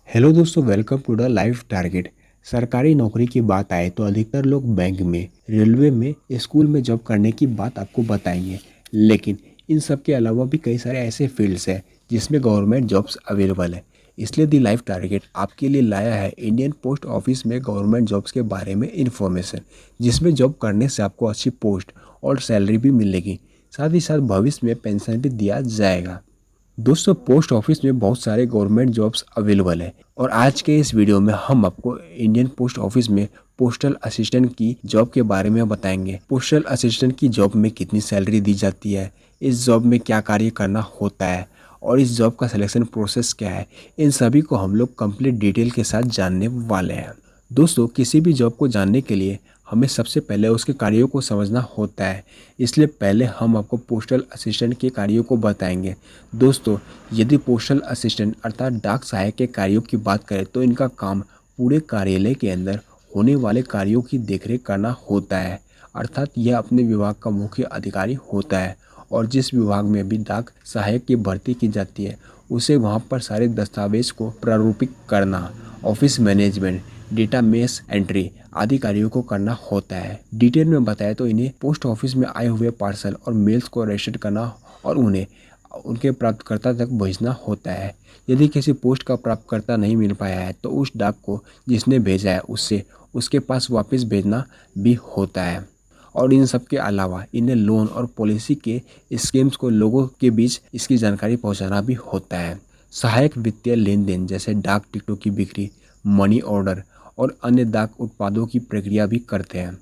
Hello दोस्तों, welcome to the life target. सरकारी नौकरी की बात आए तो अधिकतर लोग बैंक में, रेलवे में, स्कूल में जॉब करने की बात आपको बताएंगे। लेकिन इन सब के अलावा भी कई सारे ऐसे फील्ड्स हैं जिसमें गवर्नमेंट जॉब्स अवेलेबल है। इसलिए दी लाइफ टारगेट आपके लिए लाया है इंडियन पोस्ट ऑफिस में गवर्नमेंट जॉब्स के बारे में इन्फॉर्मेशन, जिसमें जॉब करने से आपको अच्छी पोस्ट और सैलरी भी मिलेगी। साथ ही साथ भविष्य में पेंशन भी दिया जाएगा। दोस्तों, पोस्ट ऑफिस में बहुत सारे गवर्नमेंट जॉब्स अवेलेबल है और आज के इस वीडियो में हम आपको इंडियन पोस्ट ऑफिस में पोस्टल असिस्टेंट की जॉब के बारे में बताएंगे। पोस्टल असिस्टेंट की जॉब में कितनी सैलरी दी जाती है, इस जॉब में क्या कार्य करना होता है और इस जॉब का सिलेक्शन प्रोसेस क्या है, इन सभी को हम लोग कंप्लीट डिटेल के साथ जानने वाले हैं। दोस्तों, किसी भी जॉब को जानने के लिए हमें सबसे पहले उसके कार्यों को समझना होता है। इसलिए पहले हम आपको पोस्टल असिस्टेंट के कार्यों को बताएंगे। दोस्तों, यदि पोस्टल असिस्टेंट अर्थात डाक सहायक के कार्यों की बात करें तो इनका काम पूरे कार्यालय के अंदर होने वाले कार्यों की देखरेख करना होता है। अर्थात यह अपने विभाग का मुख्य अधिकारी होता है और जिस विभाग में भी डाक सहायक की भर्ती की जाती है उसे वहाँ पर सारे दस्तावेज को प्रारूपिक करना, ऑफिस मैनेजमेंट, डेटाबेस एंट्री आदि कार्यों को करना होता है। डिटेल में बताया तो इन्हें पोस्ट ऑफिस में आए हुए पार्सल और मेल्स को रजिस्टर करना और उन्हें उनके प्राप्तकर्ता तक भेजना होता है। यदि किसी पोस्ट का प्राप्तकर्ता नहीं मिल पाया है तो उस डाक को जिसने भेजा है उससे उसके पास वापस भेजना भी होता है। और इन सब के अलावा इन्हें लोन और पॉलिसी के स्कीम्स को लोगों के बीच इसकी जानकारी पहुंचाना भी होता है। सहायक वित्तीय लेन देन जैसे डाक टिकटों की बिक्री, मनी ऑर्डर और अन्य डाक उत्पादों की प्रक्रिया भी करते हैं।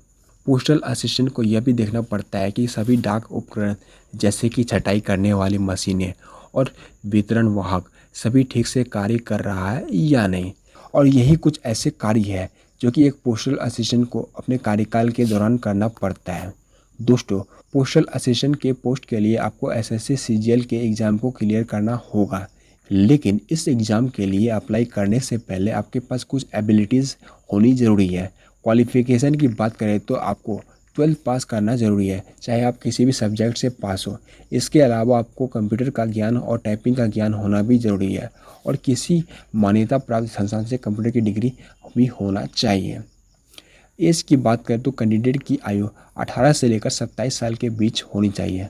पोस्टल असिस्टेंट को यह भी देखना पड़ता है कि सभी डाक उपकरण जैसे कि छटाई करने वाली मशीनें और वितरण वाहक सभी ठीक से कार्य कर रहा है या नहीं। और यही कुछ ऐसे कार्य है जो कि एक पोस्टल असिस्टेंट को अपने कार्यकाल के दौरान करना पड़ता है। दोस्तों, पोस्टल असिस्टेंट के पोस्ट के लिए आपको एसएससी सीजीएल के एग्ज़ाम को क्लियर करना होगा। लेकिन इस एग्ज़ाम के लिए अप्लाई करने से पहले आपके पास कुछ एबिलिटीज़ होनी ज़रूरी है। क्वालिफ़िकेशन की बात करें तो आपको 12th पास करना ज़रूरी है, चाहे आप किसी भी सब्जेक्ट से पास हो। इसके अलावा आपको कंप्यूटर का ज्ञान और टाइपिंग का ज्ञान होना भी ज़रूरी है और किसी मान्यता प्राप्त संस्थान से कंप्यूटर की डिग्री भी होना चाहिए। एज की बात करें तो कैंडिडेट की आयु 18 से लेकर 27 साल के बीच होनी चाहिए।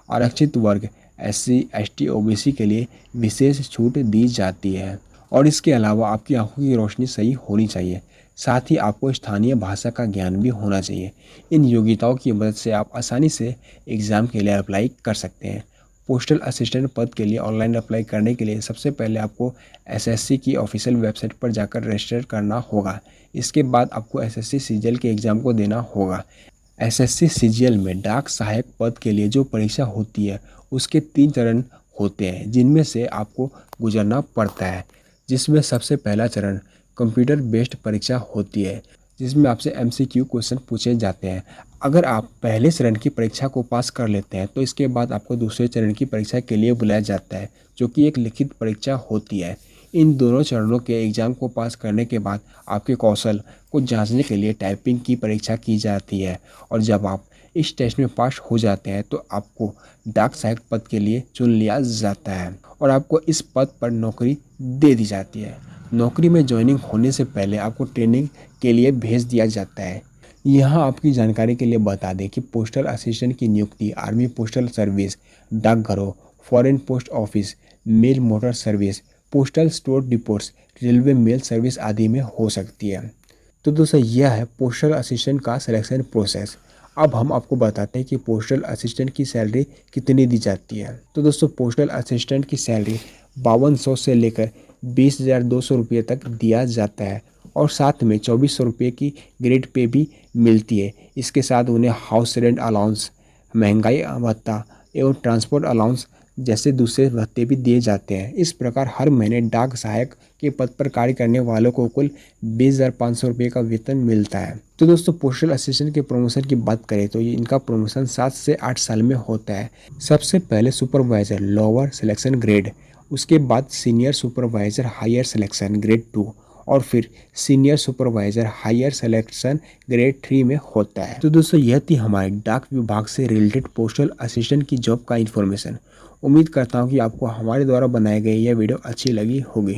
आरक्षित वर्ग एससी, एसटी, ओबीसी के लिए विशेष छूट दी जाती है और इसके अलावा आपकी आंखों की रोशनी सही होनी चाहिए। साथ ही आपको स्थानीय भाषा का ज्ञान भी होना चाहिए। इन योग्यताओं की मदद से आप आसानी से एग्ज़ाम के लिए अप्लाई कर सकते हैं। पोस्टल असिस्टेंट पद के लिए ऑनलाइन अप्लाई करने के लिए सबसे पहले आपको एसएससी की ऑफिशियल वेबसाइट पर जाकर रजिस्टर करना होगा। इसके बाद आपको एसएससी सीजीएल के एग्ज़ाम को देना होगा। एसएससी सीजीएल में डाक सहायक पद के लिए जो परीक्षा होती है उसके 3 चरण होते हैं जिनमें से आपको गुजरना पड़ता है। जिसमें सबसे पहला चरण कंप्यूटर बेस्ड परीक्षा होती है जिसमें आपसे एमसीक्यू क्वेश्चन पूछे जाते हैं। अगर आप पहले चरण की परीक्षा को पास कर लेते हैं तो इसके बाद आपको दूसरे चरण की परीक्षा के लिए बुलाया जाता है जो कि एक लिखित परीक्षा होती है। इन दोनों चरणों के एग्ज़ाम को पास करने के बाद आपके कौशल को जांचने के लिए टाइपिंग की परीक्षा की जाती है और जब आप इस टेस्ट में पास हो जाते हैं तो आपको डाक सहायक पद के लिए चुन लिया जाता है और आपको इस पद पर नौकरी दे दी जाती है। नौकरी में ज्वाइनिंग होने से पहले आपको ट्रेनिंग के लिए भेज दिया जाता है। यहाँ आपकी जानकारी के लिए बता दें कि पोस्टल असिस्टेंट की नियुक्ति आर्मी पोस्टल सर्विस, डाकघरों, foreign post office, mail motor service, postal store depots, railway mail service आदि में हो सकती है। तो दोस्तों, यह है पोस्टल असिस्टेंट का सिलेक्शन प्रोसेस। अब हम आपको बताते हैं कि पोस्टल असिस्टेंट की सैलरी कितनी दी जाती है। तो दोस्तों, पोस्टल असिस्टेंट की सैलरी 5200 से लेकर 20,200 रुपये तक दिया जाता है और साथ में 2400 रुपये की ग्रेड पे भी मिलती है। इसके साथ उन्हें हाउस रेंट अलाउंस, महंगाई भत्ता एवं ट्रांसपोर्ट अलाउंस जैसे दूसरे भत्ते भी दिए जाते हैं। इस प्रकार हर महीने डाक सहायक के पद पर कार्य करने वालों को कुल 20,500 रुपये का वेतन मिलता है। तो दोस्तों, पोस्टल असिस्टेंट के प्रमोशन की बात करें तो ये इनका प्रमोशन 7 से 8 साल में होता है। सबसे पहले सुपरवाइजर लोअर सिलेक्शन ग्रेड, उसके बाद senior supervisor higher selection grade 2 और फिर senior supervisor higher selection grade 3 में होता है। तो दोस्तों, यह थी हमारे डाक विभाग से रिलेटेड पोस्टल असिस्टेंट की जॉब का इन्फॉर्मेशन। उम्मीद करता हूँ कि आपको हमारे द्वारा बनाए गए यह वीडियो अच्छी लगी होगी।